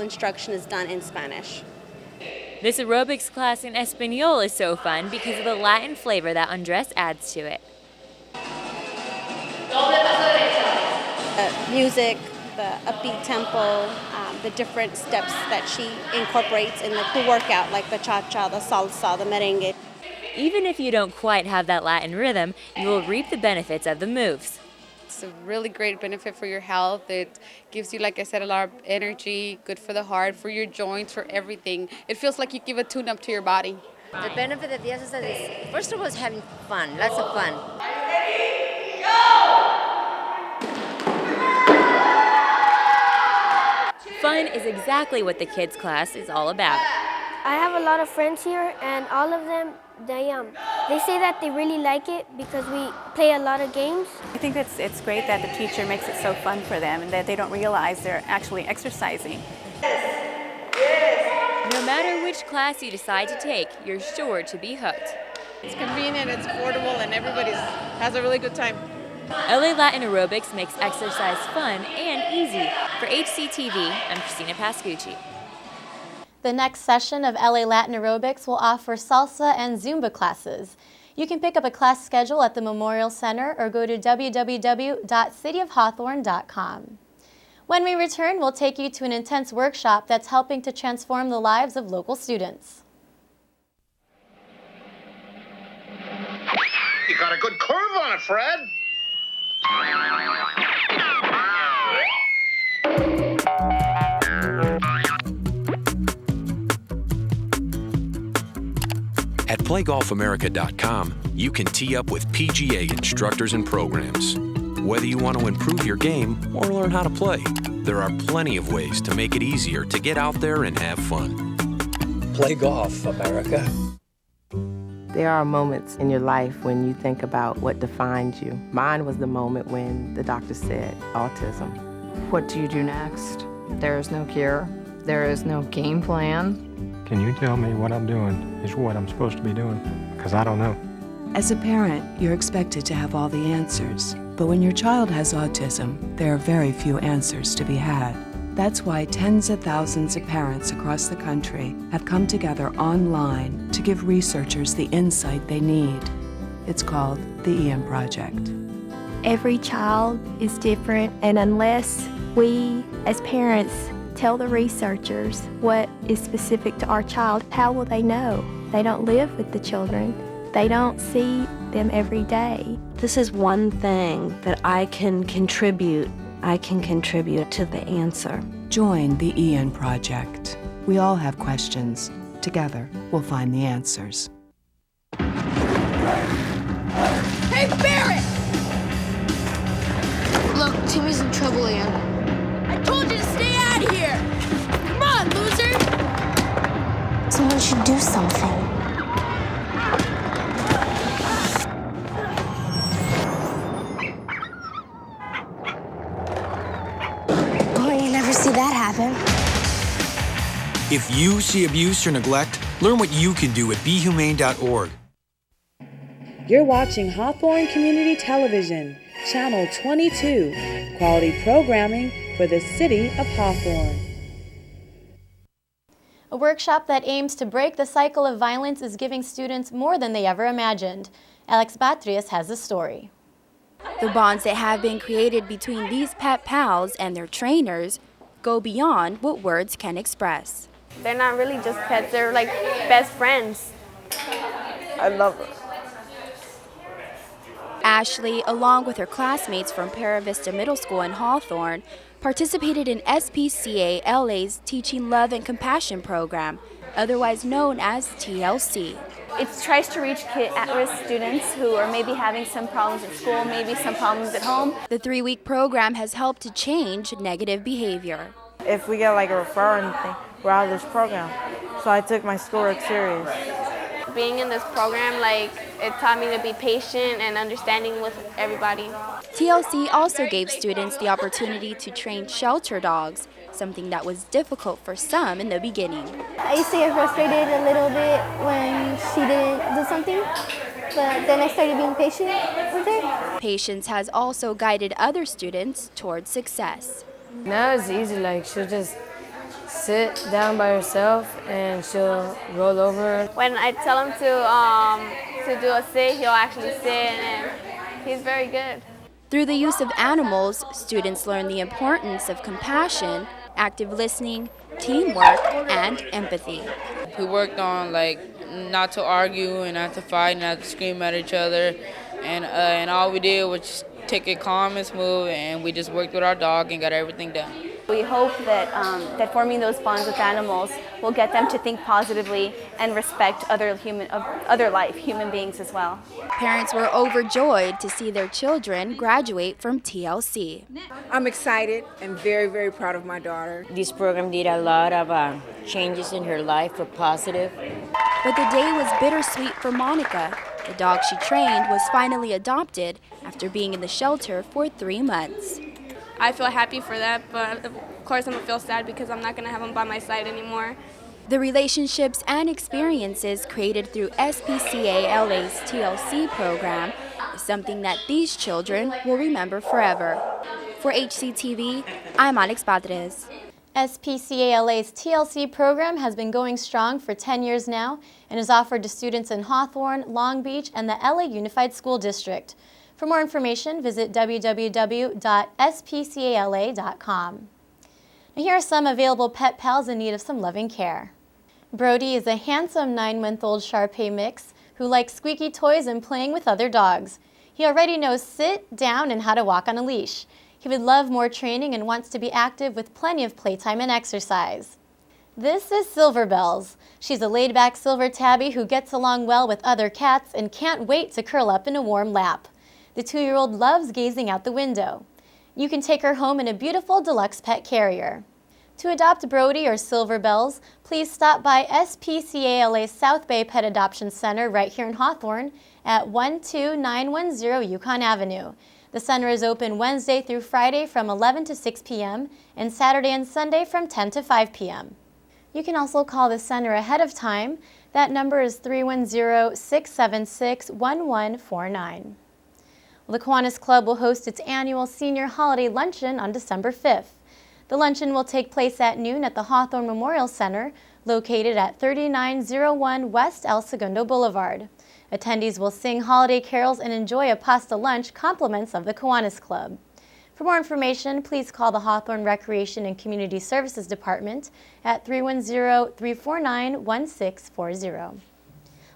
Instruction is done in Spanish. This aerobics class in Espanol is so fun because of the Latin flavor that Andres adds to it. Music, the upbeat tempo, the different steps that she incorporates in the workout, like the cha-cha, the salsa, the merengue. Even if you don't quite have that Latin rhythm, you will reap the benefits of the moves. It's a really great benefit for your health. It gives you, like I said, a lot of energy, good for the heart, for your joints, for everything. It feels like you give a tune-up to your body. The benefit of the exercise is, first of all, is having fun, lots of fun. Fun is exactly what the kids class is all about. I have a lot of friends here, and all of them, they say that they really like it because we play a lot of games. I think it's great that the teacher makes it so fun for them and that they don't realize they're actually exercising. No matter which class you decide to take, you're sure to be hooked. It's convenient, it's affordable, and everybody has a really good time. LA Latin Aerobics makes exercise fun and easy. For HCTV, I'm Christina Pascucci. The next session of LA Latin Aerobics will offer salsa and Zumba classes. You can pick up a class schedule at the Memorial Center or go to www.cityofhawthorne.com. When we return, we'll take you to an intense workshop that's helping to transform the lives of local students. You got a good curve on it, Fred. At PlayGolfAmerica.com, you can tee up with PGA instructors and programs. Whether you want to improve your game or learn how to play, there are plenty of ways to make it easier to get out there and have fun. Play golf, America. There are moments in your life when you think about what defines you. Mine was the moment when the doctor said autism. What do you do next? There is no cure. There is no game plan. Can you tell me what I'm doing is what I'm supposed to be doing? Because I don't know. As a parent, you're expected to have all the answers. But when your child has autism, there are very few answers to be had. That's why tens of thousands of parents across the country have come together online to give researchers the insight they need. It's called the Ian Project. Every child is different, and unless we, as parents, tell the researchers what is specific to our child, how will they know? They don't live with the children. They don't see them every day. This is one thing that I can contribute. I can contribute to the answer. Join the Ian Project. We all have questions. Together, we'll find the answers. Hey, Barrett! Look, Timmy's in trouble, Ian. I told you to stay out of here! Come on, loser! Someone should do something. Boy, you never see that happen. If you see abuse or neglect, learn what you can do at BeHumane.org. You're watching Hawthorne Community Television, Channel 22, quality programming for the city of Hawthorne. A workshop that aims to break the cycle of violence is giving students more than they ever imagined. Alex Batrias has the story. The bonds that have been created between these pet pals and their trainers go beyond what words can express. They're not really just pets, they're like best friends. I love her. Ashley, along with her classmates from Para Vista Middle School in Hawthorne, participated in SPCA LA's Teaching Love and Compassion program, otherwise known as TLC. It tries to reach at-risk students who are maybe having some problems at school, maybe some problems at home. The 3-week program has helped to change negative behavior. If we get like a referral or anything, we're out of this program. So I took my schoolwork serious. Being in this program, it taught me to be patient and understanding with everybody. TLC also gave students the opportunity to train shelter dogs, something that was difficult for some in the beginning. I used to get frustrated a little bit when she didn't do something, but then I started being patient with her. Patience has also guided other students towards success. Now it's easy, she'll just sit down by herself and she'll roll over. When I tell him to do a sit, he'll actually sit, and he's very good. Through the use of animals, students learn the importance of compassion, active listening, teamwork, and empathy. We worked on not to argue and not to fight and not to scream at each other, and all we did was just take it calm and smooth, and we just worked with our dog and got everything done. We hope that forming those bonds with animals will get them to think positively and respect other human beings as well. Parents were overjoyed to see their children graduate from TLC. I'm excited and very, very proud of my daughter. This program did a lot of changes in her life for positive. But the day was bittersweet for Monica. The dog she trained was finally adopted after being in the shelter for 3 months. I feel happy for that, but of course I'm going to feel sad because I'm not going to have him by my side anymore. The relationships and experiences created through SPCA LA's TLC program is something that these children will remember forever. For HCTV, I'm Alex Padres. SPCA LA's TLC program has been going strong for 10 years now and is offered to students in Hawthorne, Long Beach, and the LA Unified School District. For more information, visit www.spcala.com. Now here are some available pet pals in need of some loving care. Brody is a handsome 9-month-old Shar-Pei mix who likes squeaky toys and playing with other dogs. He already knows sit, down, and how to walk on a leash. He would love more training and wants to be active with plenty of playtime and exercise. This is Silver Bells. She's a laid-back silver tabby who gets along well with other cats and can't wait to curl up in a warm lap. The 2-year-old loves gazing out the window. You can take her home in a beautiful deluxe pet carrier. To adopt Brody or Silver Bells, please stop by SPCA LA's South Bay Pet Adoption Center right here in Hawthorne at 12910 Yukon Avenue. The center is open Wednesday through Friday from 11 to 6 p.m. and Saturday and Sunday from 10 to 5 p.m. You can also call the center ahead of time. That number is 310-676-1149. The Kiwanis Club will host its annual Senior Holiday Luncheon on December 5th. The luncheon will take place at noon at the Hawthorne Memorial Center, located at 3901 West El Segundo Boulevard. Attendees will sing holiday carols and enjoy a pasta lunch, compliments of the Kiwanis Club. For more information, please call the Hawthorne Recreation and Community Services Department at 310-349-1640.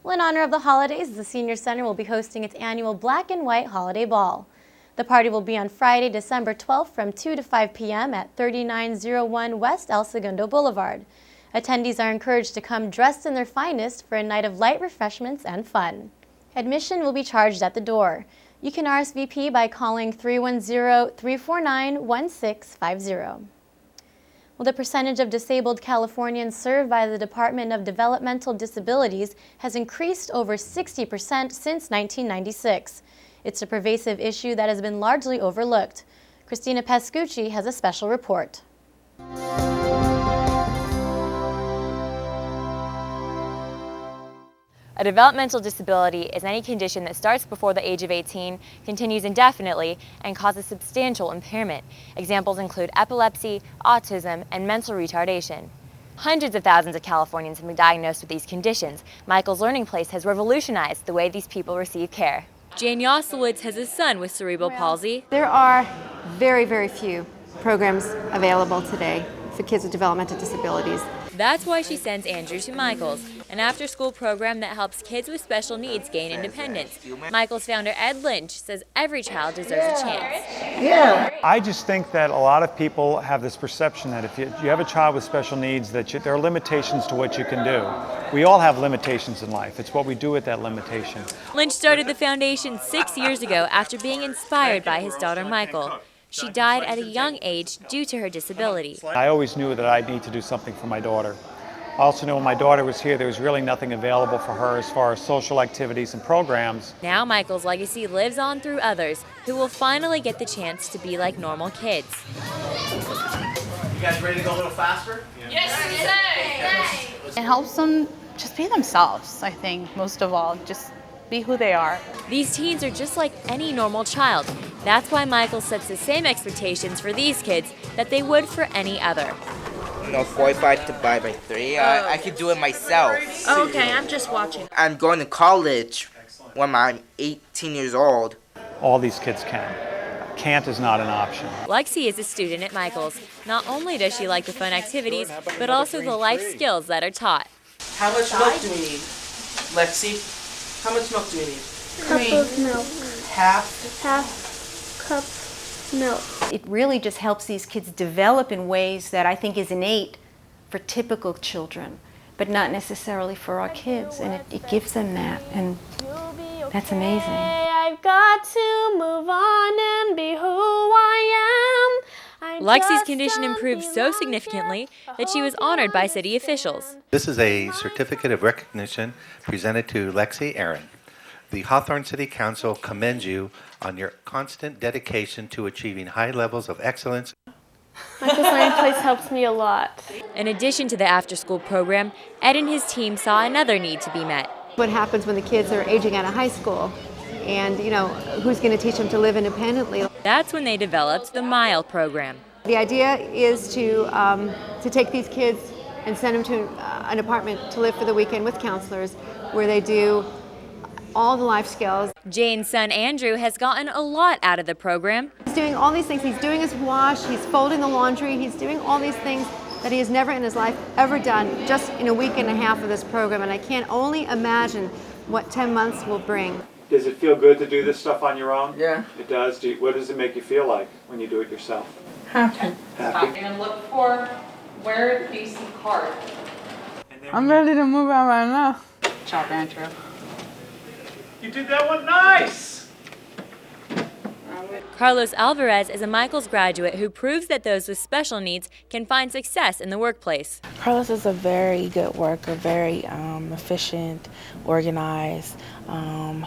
Well, in honor of the holidays, the Senior Center will be hosting its annual Black and White Holiday Ball. The party will be on Friday, December 12th from 2 to 5 p.m. at 3901 West El Segundo Boulevard. Attendees are encouraged to come dressed in their finest for a night of light refreshments and fun. Admission will be charged at the door. You can RSVP by calling 310-349-1650. Well, the percentage of disabled Californians served by the Department of Developmental Disabilities has increased over 60% since 1996. It's a pervasive issue that has been largely overlooked. Christina Pascucci has a special report. A developmental disability is any condition that starts before the age of 18, continues indefinitely, and causes substantial impairment. Examples include epilepsy, autism, and mental retardation. Hundreds of thousands of Californians have been diagnosed with these conditions. Michael's Learning Place has revolutionized the way these people receive care. Jane Yoselwoods has a son with cerebral palsy. There are very, very few programs available today for kids with developmental disabilities. That's why she sends Andrew to Michael's, an after-school program that helps kids with special needs gain independence. Michael's founder Ed Lynch says every child deserves a chance. I just think that a lot of people have this perception that if you have a child with special needs, that there are limitations to what you can do. We all have limitations in life. It's what we do with that limitation. Lynch started the foundation 6 years ago after being inspired by his daughter Michael. She died at a young age due to her disability. I always knew that I need to do something for my daughter. I also knew when my daughter was here, there was really nothing available for her as far as social activities and programs. Now Michael's legacy lives on through others who will finally get the chance to be like normal kids. You guys ready to go a little faster? Yes, sir. It helps them just be themselves, I think, most of all. Just be who they are. These teens are just like any normal child. That's why Michael sets the same expectations for these kids that they would for any other. 45 divided by 3. I could do it myself. Oh, okay, I'm just watching. I'm going to college when I'm 18 years old. All these kids can. Can't is not an option. Lexi is a student at Michaels. Not only does she like the fun activities, but also the life skills that are taught. How much milk do we need? Lexi, how much milk do we need? Cup of milk. Half cup milk. It really just helps these kids develop in ways that I think is innate for typical children, but not necessarily for our kids, and it gives them that, and that's amazing. I've got to move on and be who I am. Lexi's condition improved so significantly that she was honored by city officials. This is a certificate of recognition presented to Lexi Aaron. The Hawthorne City Council commends you on your constant dedication to achieving high levels of excellence. Michael's Learning Place helps me a lot. In addition to the after-school program, Ed and his team saw another need to be met. What happens when the kids are aging out of high school? And, you know, who's going to teach them to live independently? That's when they developed the MILE program. The idea is to take these kids and send them to an apartment to live for the weekend with counselors, where they do all the life skills. Jane's son Andrew has gotten a lot out of the program. He's doing all these things. He's doing his wash, he's folding the laundry, he's doing all these things that he has never in his life ever done just in a week and a half of this program, and I can't only imagine what 10 months will bring. Does it feel good to do this stuff on your own? Yeah. It does? What does it make you feel like when you do it yourself? Happy. Happy? And look for where do you see card. I'm ready to move out right now. Good job, Andrew. You did that one nice! Carlos Alvarez is a Michaels graduate who proves that those with special needs can find success in the workplace. Carlos is a very good worker, very efficient, organized.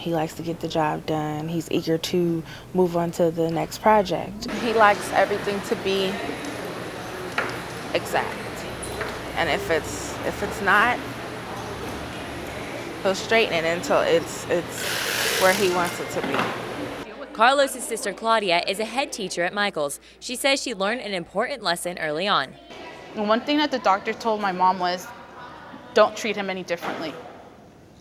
He likes to get the job done. He's eager to move on to the next project. He likes everything to be exact. And if it's not, he'll straighten it until it's where he wants it to be. Carlos's sister Claudia is a head teacher at Michaels. She says she learned an important lesson early on. And one thing that the doctor told my mom was, don't treat him any differently.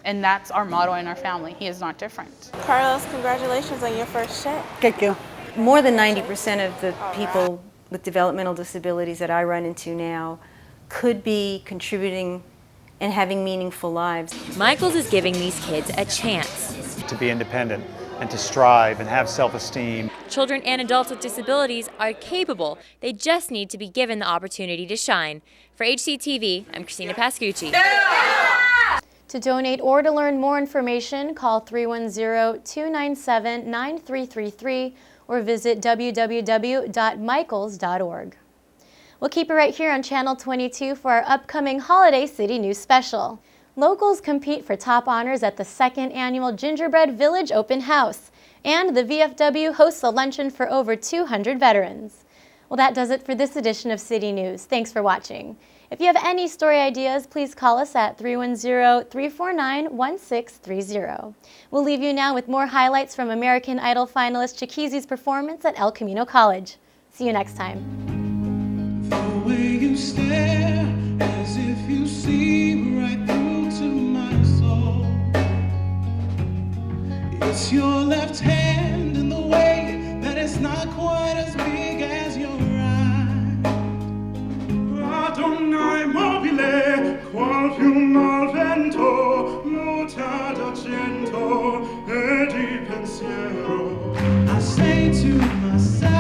And that's our motto in our family. He is not different. Carlos, congratulations on your first check. Thank you. More than 90% of the people with developmental disabilities that I run into now could be contributing and having meaningful lives. Michaels is giving these kids a chance to be independent and to strive and have self-esteem. Children and adults with disabilities are capable. They just need to be given the opportunity to shine. For HCTV, I'm Christina Pascucci. To donate or to learn more information, call 310-297-9333 or visit www.michaels.org. We'll keep it right here on Channel 22 for our upcoming Holiday City News Special. Locals compete for top honors at the second annual Gingerbread Village Open House, and the VFW hosts a luncheon for over 200 veterans. Well, that does it for this edition of City News. Thanks for watching. If you have any story ideas, please call us at 310-349-1630. We'll leave you now with more highlights from American Idol finalist Chiquizi's performance at El Camino College. See you next time. The way you stare, as if you see right through to my soul. It's your left hand in the way that it's not quite as big as your right. Adonai mobile, qual più al vento, muta d'argento e di pensiero. I say to myself,